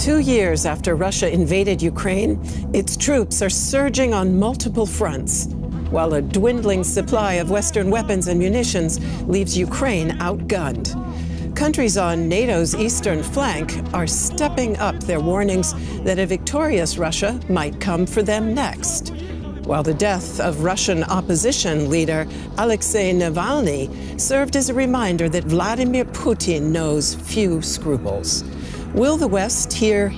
2 years after Russia invaded Ukraine, its troops are surging on multiple fronts, while a dwindling supply of Western weapons and munitions leaves Ukraine outgunned. Countries on NATO's eastern flank are stepping up their warnings that a victorious Russia might come for them next. While the death of Russian opposition leader Alexei Navalny served as a reminder that Vladimir Putin knows few scruples. Will the West hear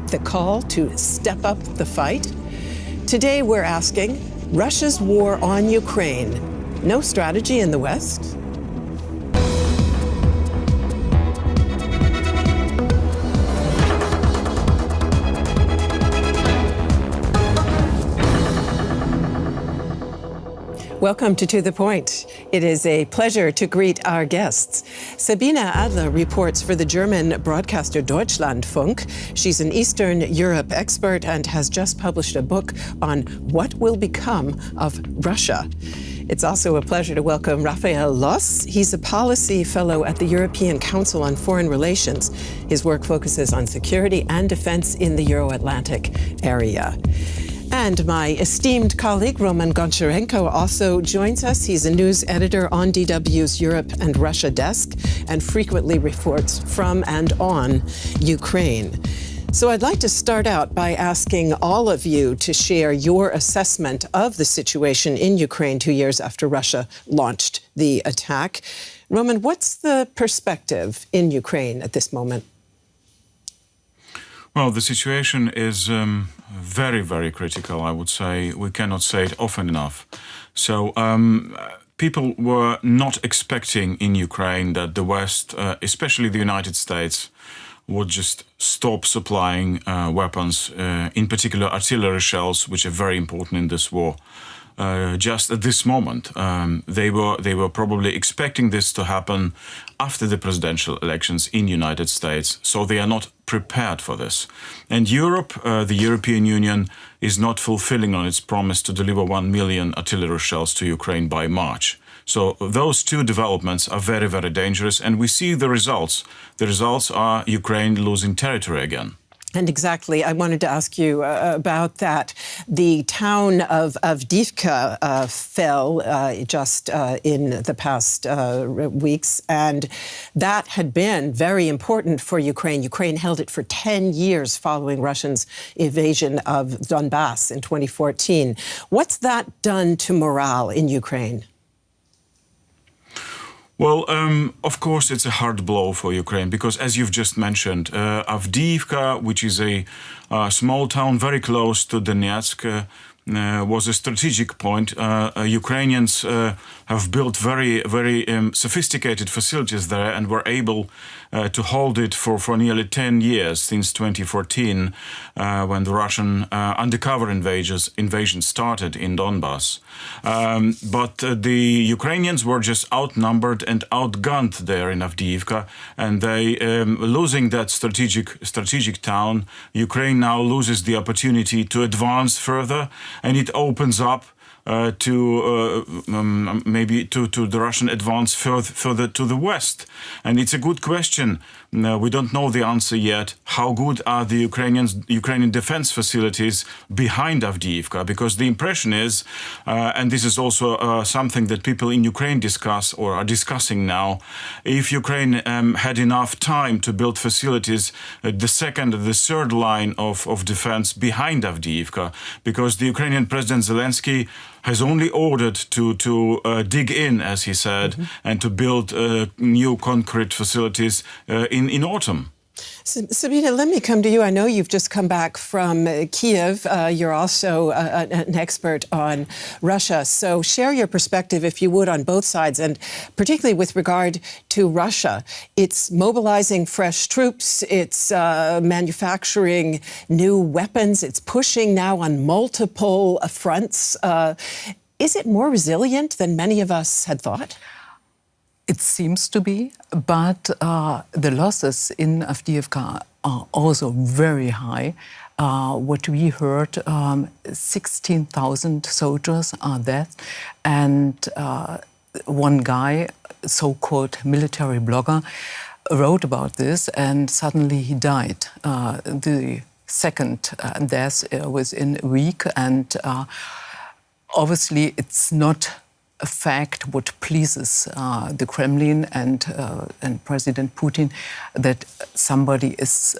the call to step up the fight? Today we're asking, Russia's war on Ukraine, no strategy in the West? Welcome to The Point. It is a pleasure to greet our guests. Sabine Adler reports for the German broadcaster Deutschlandfunk. She's an Eastern Europe expert and has just published a book on what will become of Russia. It's also a pleasure to welcome Raphael Loss. He's a policy fellow at the European Council on Foreign Relations. His work focuses on security and defense in the Euro-Atlantic area. And my esteemed colleague, Roman Goncharenko, also joins us. He's a news editor on DW's Europe and Russia desk and frequently reports from and on Ukraine. So I'd like to start out by asking all of you to share your assessment of the situation in Ukraine 2 years after Russia launched the attack. Roman, what's the perspective in Ukraine at this moment? Well, the situation is very, very critical, I would say. We cannot say it often enough. So people were not expecting in Ukraine that the West, especially the United States, would just stop supplying weapons, in particular artillery shells, which are very important in this war. Just at this moment, they were probably expecting this to happen after the presidential elections in the United States, so they are not prepared for this. And Europe, the European Union, is not fulfilling on its promise to deliver 1 million artillery shells to Ukraine by March. So those two developments are very, very dangerous, and we see the results. The results are Ukraine losing territory again. And exactly, I wanted to ask you about that. The town of Avdiivka fell just in the past weeks, and that had been very important for Ukraine. Ukraine held it for 10 years following Russia's invasion of Donbass in 2014. What's that done to morale in Ukraine? Well, of course, it's a hard blow for Ukraine because, as you've just mentioned, Avdiivka, which is a small town very close to Donetsk, was a strategic point. Ukrainians have built very, very sophisticated facilities there and were able to hold it for nearly 10 years, since 2014, when the Russian undercover invasion started in Donbass. But the Ukrainians were just outnumbered and outgunned there in Avdiivka, and they, losing that strategic town, Ukraine now loses the opportunity to advance further, and it opens up maybe to the Russian advance further to the west. And it's a good question. We don't know the answer yet. How good are the Ukrainian defense facilities behind Avdiivka? Because the impression is, and this is also something that people in Ukraine discuss or are discussing now, if Ukraine had enough time to build facilities, the second or the third line of defense behind Avdiivka, because the Ukrainian President Zelensky has only ordered to dig in, as he said, and to build new concrete facilities in autumn. Sabine, let me come to you. I know you've just come back from Kiev. You're also an expert on Russia. So share your perspective, if you would, on both sides, and particularly with regard to Russia. It's mobilizing fresh troops. It's manufacturing new weapons. It's pushing now on multiple fronts. Is it more resilient than many of us had thought? It seems to be, but the losses in Avdiivka are also very high. What we heard, 16,000 soldiers are dead, and one guy, so-called military blogger, wrote about this, and suddenly he died. The second death within a week, and obviously it's not a fact what pleases the Kremlin and President Putin, that somebody is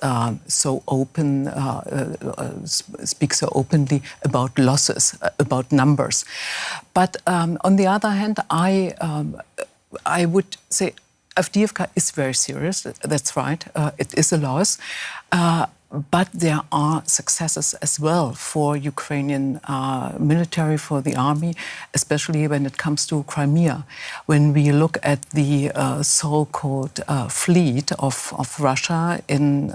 so open, speaks so openly about losses, about numbers. But on the other hand, I would say Avdiivka is very serious. That's right. It is a loss. But there are successes as well for Ukrainian military, for the army, especially when it comes to Crimea. When we look at the so-called fleet of Russia in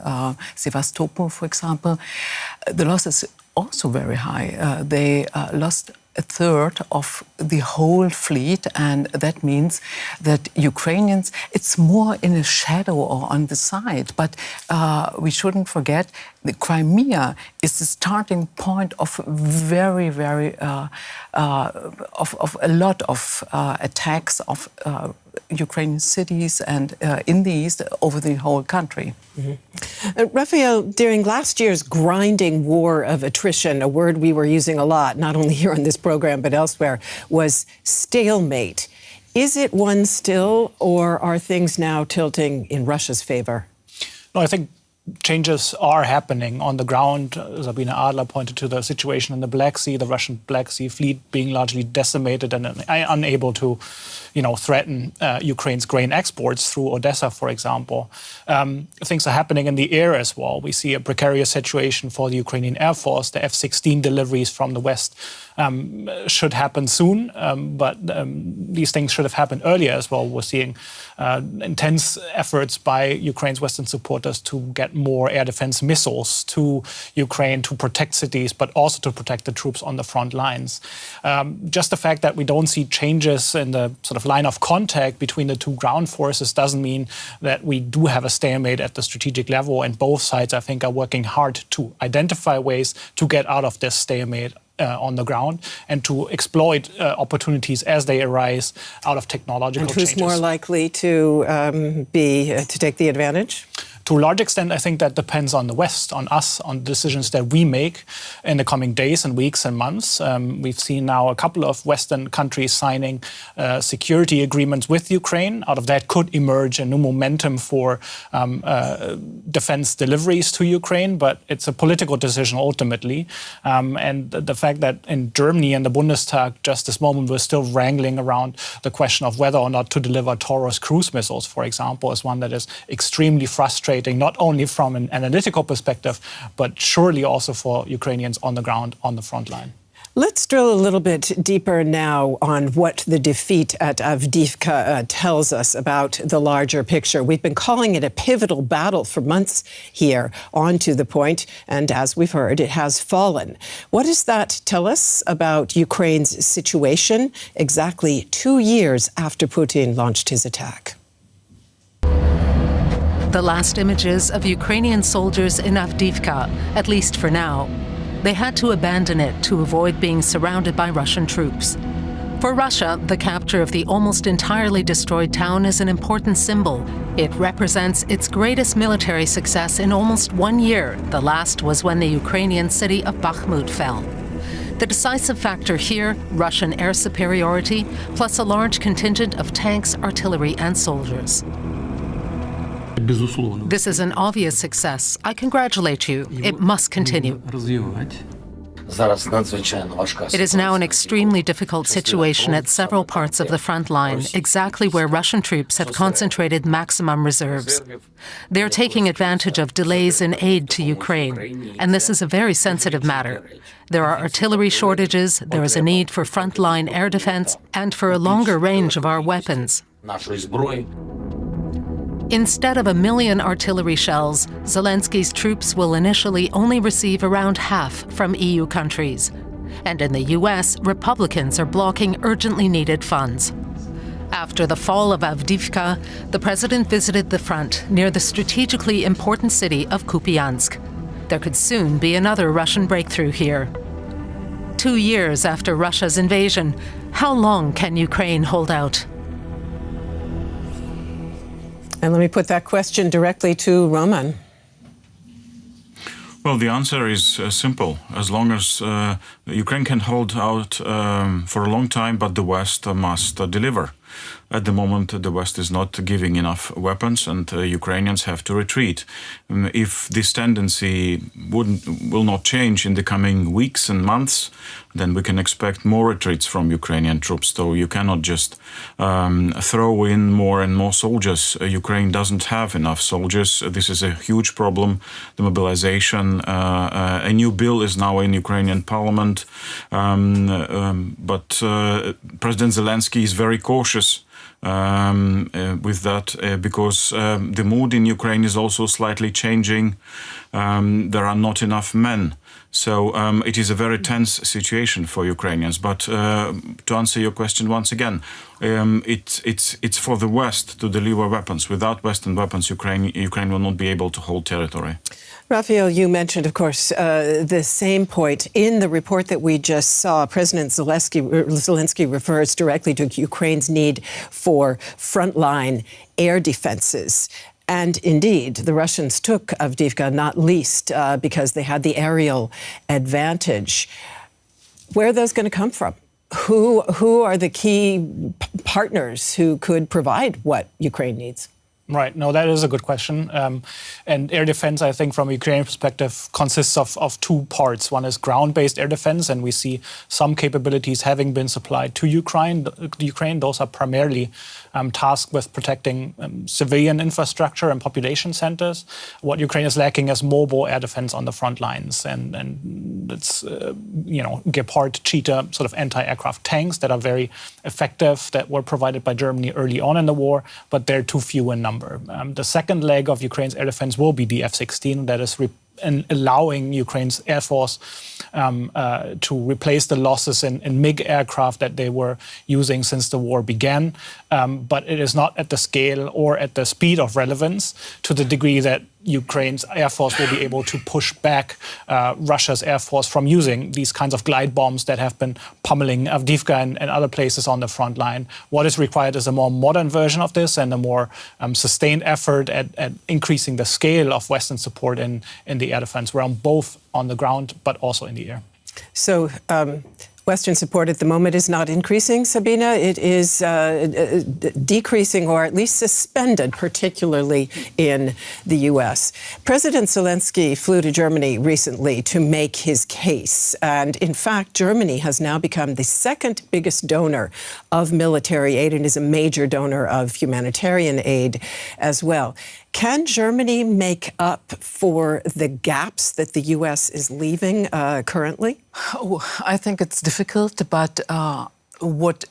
Sevastopol, for example, the loss is also very high. They lost a third of the whole fleet, and that means that Ukrainians, it's more in a shadow or on the side, but we shouldn't forget the Crimea is the starting point of very, very, of a lot of attacks of Ukrainian cities and in the east over the whole country. Raphael, during last year's grinding war of attrition, a word we were using a lot, not only here on this program but elsewhere, was stalemate. Is it one still, or are things now tilting in Russia's favor? No, I think changes are happening on the ground. Sabina Adler pointed to the situation in the Black Sea, the Russian Black Sea fleet being largely decimated and unable to, threaten Ukraine's grain exports through Odessa, for example. Things are happening in the air as well. We see a precarious situation for the Ukrainian Air Force. The F-16 deliveries from the West should happen soon, but these things should have happened earlier as well. We're seeing intense efforts by Ukraine's Western supporters to get more air defense missiles to Ukraine to protect cities, but also to protect the troops on the front lines. Just the fact that we don't see changes in the sort of line of contact between the two ground forces doesn't mean that we do have a stalemate at the strategic level. And both sides, I think, are working hard to identify ways to get out of this stalemate on the ground and to exploit opportunities as they arise out of technological changes. And who's more likely to to take the advantage? To a large extent, I think that depends on the West, on us, on decisions that we make in the coming days and weeks and months. We've seen now a couple of Western countries signing security agreements with Ukraine. Out of that could emerge a new momentum for defense deliveries to Ukraine, but it's a political decision ultimately. And the fact that in Germany and the Bundestag just this moment we're still wrangling around the question of whether or not to deliver Taurus cruise missiles, for example, is one that is extremely frustrating, not only from an analytical perspective, but surely also for Ukrainians on the ground, on the front line. Let's drill a little bit deeper now on what the defeat at Avdiivka tells us about the larger picture. We've been calling it a pivotal battle for months here, on to the point, and as we've heard, it has fallen. What does that tell us about Ukraine's situation exactly 2 years after Putin launched his attack? The last images of Ukrainian soldiers in Avdiivka, at least for now. They had to abandon it to avoid being surrounded by Russian troops. For Russia, the capture of the almost entirely destroyed town is an important symbol. It represents its greatest military success in almost 1 year. The last was when the Ukrainian city of Bakhmut fell. The decisive factor here, Russian air superiority, plus a large contingent of tanks, artillery, and soldiers. This is an obvious success. I congratulate you. It must continue. It is now an extremely difficult situation at several parts of the front line, exactly where Russian troops have concentrated maximum reserves. They're taking advantage of delays in aid to Ukraine, and this is a very sensitive matter. There are artillery shortages, there is a need for frontline air defense, and for a longer range of our weapons. Instead of 1 million artillery shells, Zelensky's troops will initially only receive around half from EU countries. And in the US, Republicans are blocking urgently needed funds. After the fall of Avdiivka, the president visited the front near the strategically important city of Kupiansk. There could soon be another Russian breakthrough here. 2 years after Russia's invasion, how long can Ukraine hold out? And let me put that question directly to Roman. Well, the answer is simple. As long as Ukraine can hold out for a long time, but the West must deliver. At the moment, the West is not giving enough weapons, and Ukrainians have to retreat. If this tendency will not change in the coming weeks and months, then we can expect more retreats from Ukrainian troops. So you cannot just throw in more and more soldiers. Ukraine doesn't have enough soldiers. This is a huge problem. The mobilization. A new bill is now in Ukrainian parliament, but President Zelensky is very cautious with that because the mood in Ukraine is also slightly changing. There are not enough men. So it is a very tense situation for Ukrainians. But to answer your question once again, it's for the West to deliver weapons. Without Western weapons, Ukraine will not be able to hold territory. Raphael, you mentioned, of course, the same point. In the report that we just saw, President Zelensky refers directly to Ukraine's need for frontline air defenses. And indeed, the Russians took Avdiivka, not least because they had the aerial advantage. Where are those going to come from? Who are the key partners who could provide what Ukraine needs? Right. No, that is a good question. And air defense, I think, from a Ukrainian perspective, consists of two parts. One is ground-based air defense, and we see some capabilities having been supplied to Ukraine. Those are primarily tasked with protecting civilian infrastructure and population centers. What Ukraine is lacking is mobile air defense on the front lines, and it's Gepard, Cheetah, sort of anti-aircraft tanks that are very effective, that were provided by Germany early on in the war, but they're too few in number. The second leg of Ukraine's air defense will be the F-16, that is allowing Ukraine's Air Force to replace the losses in MiG aircraft that they were using since the war began. But it is not at the scale or at the speed of relevance to the degree that Ukraine's Air Force will be able to push back Russia's Air Force from using these kinds of glide bombs that have been pummeling Avdiivka and other places on the front line. What is required is a more modern version of this and a more sustained effort at increasing the scale of Western support in the air defense realm, both on the ground but also in the air. So Western support at the moment is not increasing, Sabina. It is decreasing or at least suspended, particularly in the U.S. President Zelensky flew to Germany recently to make his case. And in fact, Germany has now become the second biggest donor of military aid and is a major donor of humanitarian aid as well. Can Germany make up for the gaps that the U.S. is leaving currently? Oh, I think it's difficult, but what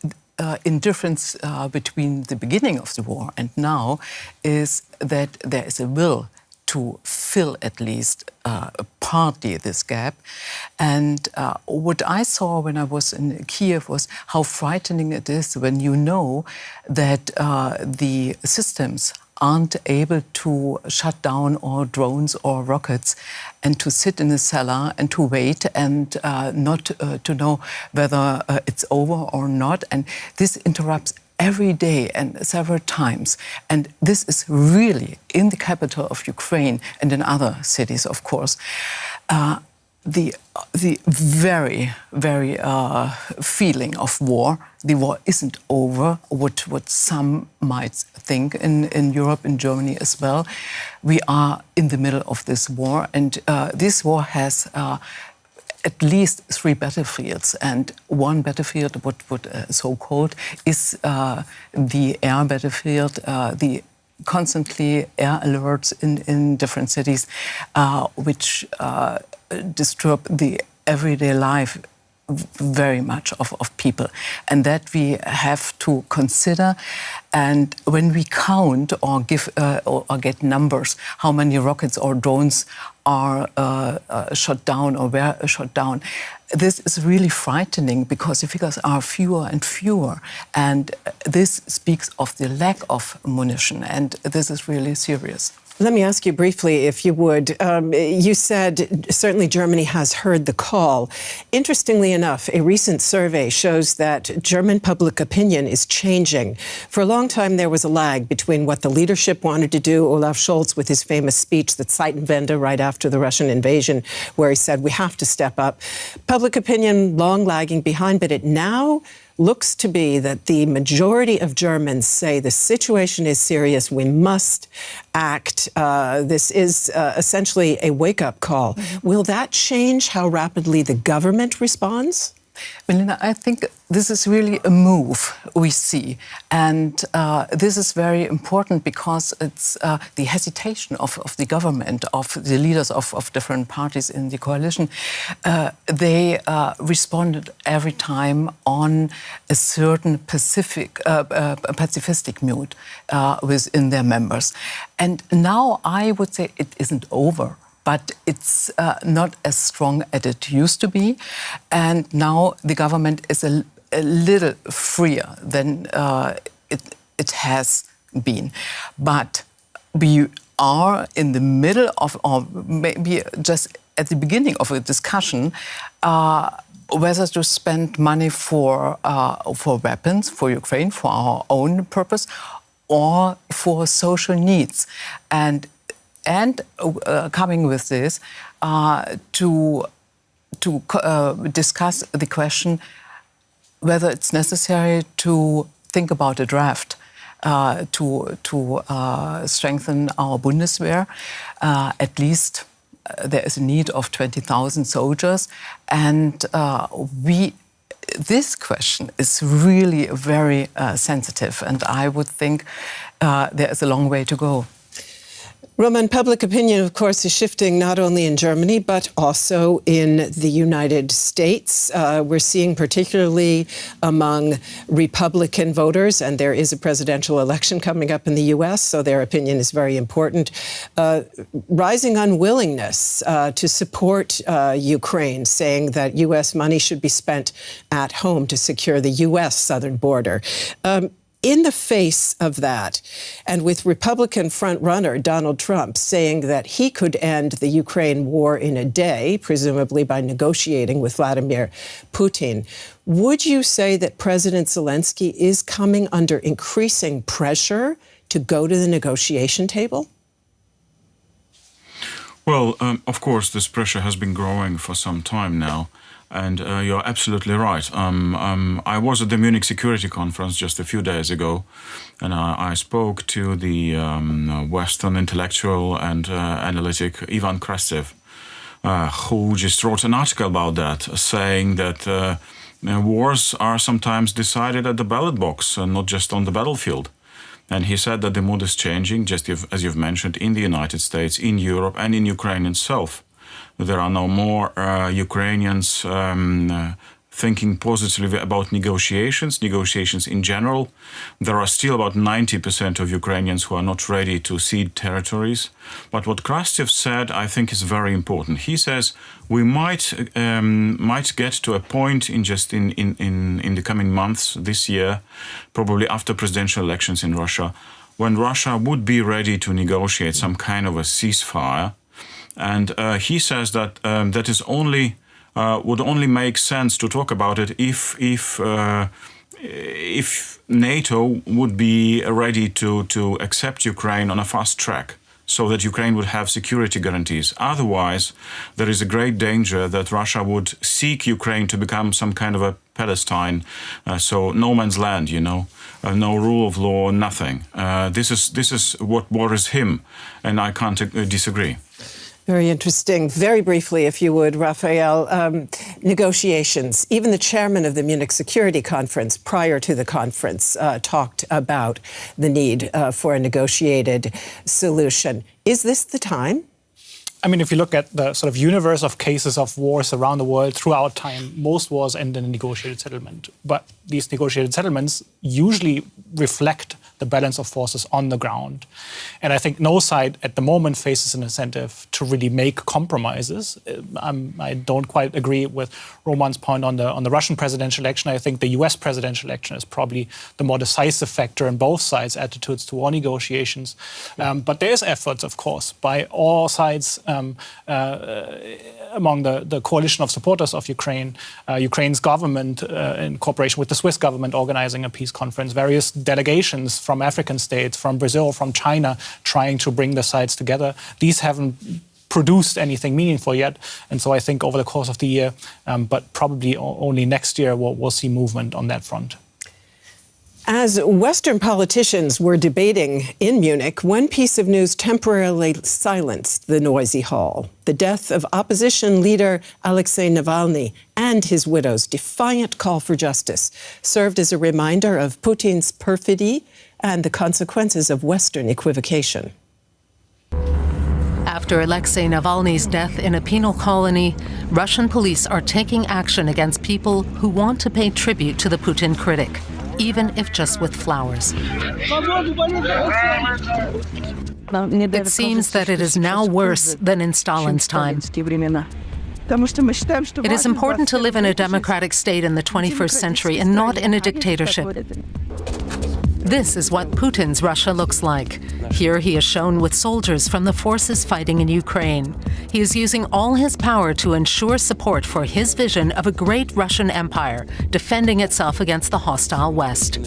in difference between the beginning of the war and now is that there is a will to fill at least partly this gap. And what I saw when I was in Kiev was how frightening it is when you know that the systems aren't able to shut down all drones or rockets and to sit in a cellar and to wait and not to know whether it's over or not. And this interrupts every day and several times. And this is really in the capital of Ukraine and in other cities, of course. The very, very feeling of war. The war isn't over, what some might think in Europe, in Germany as well. We are in the middle of this war, and this war has at least 3 battlefields, and one battlefield, what so-called, is the air battlefield, the constantly air alerts in different cities, which disturb the everyday life very much of people, and that we have to consider. And when we count or give or get numbers, how many rockets or drones are shot down or were shot down, this is really frightening because the figures are fewer and fewer, and this speaks of the lack of munition, and this is really serious. Let me ask you briefly, if you would. You said certainly Germany has heard the call. Interestingly enough, a recent survey shows that German public opinion is changing. For a long time, there was a lag between what the leadership wanted to do. Olaf Scholz with his famous speech, the Zeitenwende, right after the Russian invasion, where he said, we have to step up. Public opinion long lagging behind, but it now looks to be that the majority of Germans say the situation is serious, we must act. This is essentially a wake-up call. Mm-hmm. Will that change how rapidly the government responds? Melina, I think this is really a move we see. And this is very important because it's the hesitation of the government, of the leaders of different parties in the coalition. They responded every time on a certain pacifistic mood within their members. And now I would say it isn't over. But it's not as strong as it used to be. And now the government is a little freer than it has been. But we are in the middle of, or maybe just at the beginning of a discussion, whether to spend money for weapons, for Ukraine, for our own purpose, or for social needs. And coming with this, to discuss the question whether it's necessary to think about a draft to strengthen our Bundeswehr. At least there is a need of 20,000 soldiers, and this question is really very sensitive, and I would think there is a long way to go. Roman, public opinion, of course, is shifting not only in Germany, but also in the United States. We're seeing particularly among Republican voters, and there is a presidential election coming up in the U.S., so their opinion is very important, rising unwillingness to support Ukraine, saying that U.S. money should be spent at home to secure the U.S. southern border. In the face of that, and with Republican frontrunner Donald Trump saying that he could end the Ukraine war in a day, presumably by negotiating with Vladimir Putin, would you say that President Zelensky is coming under increasing pressure to go to the negotiation table? Well, of course, this pressure has been growing for some time now. And you're absolutely right. I was at the Munich Security Conference just a few days ago, and I spoke to the Western intellectual and analytic Ivan Krastev, who just wrote an article about that, saying that wars are sometimes decided at the ballot box, not just on the battlefield. And he said that the mood is changing, just as you've mentioned, in the United States, in Europe, and in Ukraine itself. There are now more Ukrainians thinking positively about negotiations in general. There are still about 90% of Ukrainians who are not ready to cede territories. But what Krastev said, I think, is very important. He says we might get to a point in the coming months this year, probably after presidential elections in Russia, when Russia would be ready to negotiate some kind of a ceasefire. And he says that that is would only make sense to talk about it if NATO would be ready to accept Ukraine on a fast track, so that Ukraine would have security guarantees. Otherwise, there is a great danger that Russia would seek Ukraine to become some kind of a Palestine, so no man's land, no rule of law, nothing. This is what worries him, and I can't disagree. Very interesting. Very briefly, if you would, Raphael, negotiations. Even the chairman of the Munich Security Conference, prior to the conference, talked about the need for a negotiated solution. Is this the time? I mean, if you look at the sort of universe of cases of wars around the world throughout time, most wars end in a negotiated settlement. But these negotiated settlements usually reflect the balance of forces on the ground. And I think no side at the moment faces an incentive to really make compromises. I don't quite agree with Roman's point on the Russian presidential election. I think the US presidential election is probably the more decisive factor in both sides' attitudes to war negotiations. But there is efforts, of course, by all sides among the coalition of supporters of Ukraine, Ukraine's government in cooperation with the Swiss government organizing a peace conference, various delegations from African states, from Brazil, from China, trying to bring the sides together. These haven't produced anything meaningful yet. And so I think over the course of the year, but probably only next year, we'll see movement on that front. As Western politicians were debating in Munich, one piece of news temporarily silenced the noisy hall. The death of opposition leader Alexei Navalny and his widow's defiant call for justice served as a reminder of Putin's perfidy and the consequences of Western equivocation. After Alexei Navalny's death in a penal colony, Russian police are taking action against people who want to pay tribute to the Putin critic, even if just with flowers. It seems that it is now worse than in Stalin's time. It is important to live in a democratic state in the 21st century and not in a dictatorship. This is what Putin's Russia looks like. Here he is shown with soldiers from the forces fighting in Ukraine. He is using all his power to ensure support for his vision of a great Russian empire, defending itself against the hostile West.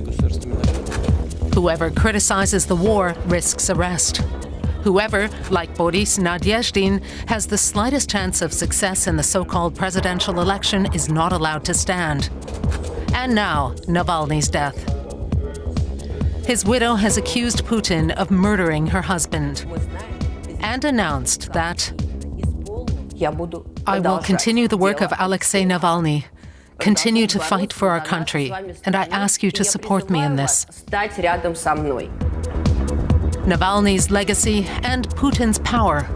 Whoever criticizes the war risks arrest. Whoever, like Boris Nadezhdin, has the slightest chance of success in the so-called presidential election is not allowed to stand. And now, Navalny's death. His widow has accused Putin of murdering her husband and announced that I will continue the work of Alexei Navalny, continue to fight for our country, and I ask you to support me in this. Navalny's legacy and Putin's power.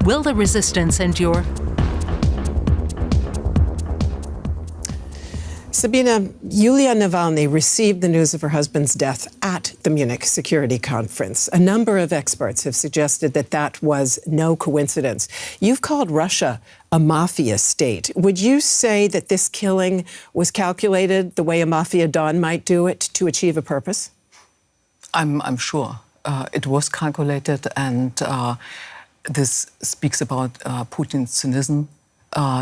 Will the resistance endure? Sabina, Yulia Navalny received the news of her husband's death at the Munich Security Conference. A number of experts have suggested that that was no coincidence. You've called Russia a mafia state. Would you say that this killing was calculated the way a mafia don might do it to achieve a purpose? I'm sure it was calculated, and this speaks about Putin's cynism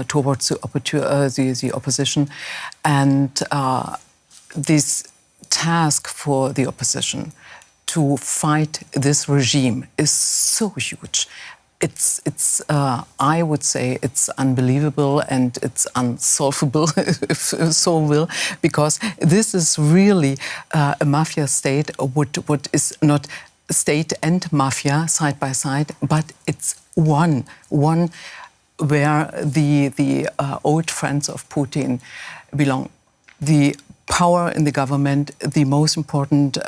towards the opposition, and this task for the opposition to fight this regime is so huge. It's I would say it's unbelievable and it's unsolvable, if so will, because this is really a mafia state, what is not state and mafia side by side, but it's one where the old friends of Putin belong. The power in the government, the most important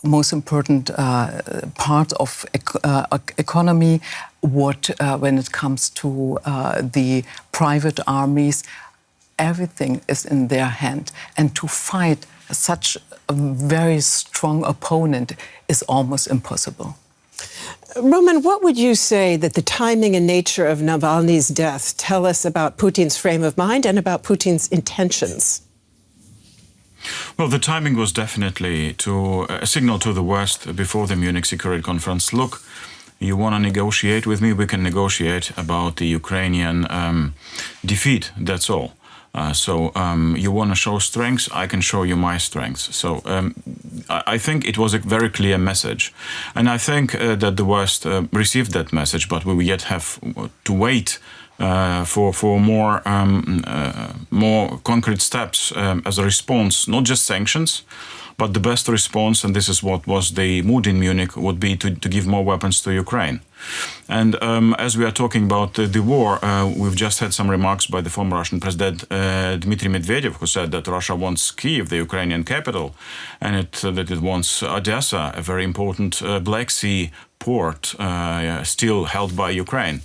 most important part of economy. When it comes to the private armies, everything is in their hand, and to fight such a very strong opponent is almost impossible. Roman, what would you say that the timing and nature of Navalny's death tell us about Putin's frame of mind and about Putin's intentions? Well, the timing was definitely a signal to the West before the Munich Security Conference. Look, you want to negotiate with me? We can negotiate about the Ukrainian defeat, that's all. You want to show strengths? I can show you my strengths. So I think it was a very clear message. And I think that the West received that message, but we will yet have to wait for more concrete steps as a response, not just sanctions, but the best response, and this is what was the mood in Munich, would be to give more weapons to Ukraine. And as we are talking about the war, we've just had some remarks by the former Russian President Dmitry Medvedev, who said that Russia wants Kyiv, the Ukrainian capital, and that it wants Odessa, a very important Black Sea port still held by Ukraine.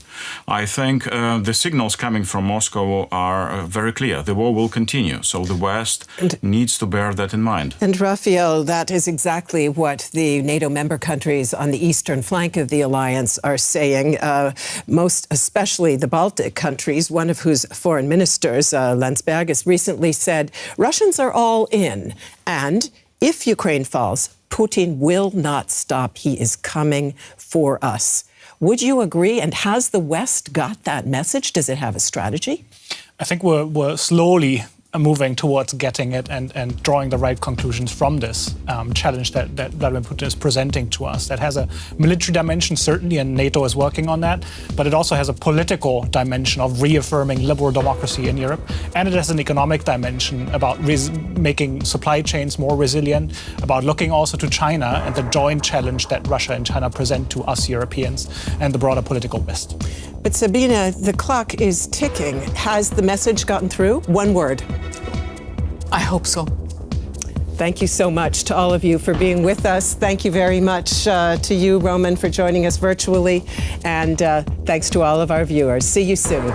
I think the signals coming from Moscow are very clear. The war will continue, so the West needs to bear that in mind. And Raphael, that is exactly what the NATO member countries on the eastern flank of the alliance are saying, most especially the Baltic countries, one of whose foreign ministers, Landsbergis, recently said, Russians are all in, and if Ukraine falls, Putin will not stop. He is coming for us. Would you agree? And has the West got that message? Does it have a strategy? I think we're slowly moving towards getting it and drawing the right conclusions from this challenge that Vladimir Putin is presenting to us. That has a military dimension, certainly, and NATO is working on that, but it also has a political dimension of reaffirming liberal democracy in Europe, and it has an economic dimension about making supply chains more resilient, about looking also to China and the joint challenge that Russia and China present to us Europeans and the broader political West. But Sabina, the clock is ticking. Has the message gotten through? One word. I hope so. Thank you so much to all of you for being with us. Thank you very much to you, Roman, for joining us virtually. And thanks to all of our viewers. See you soon.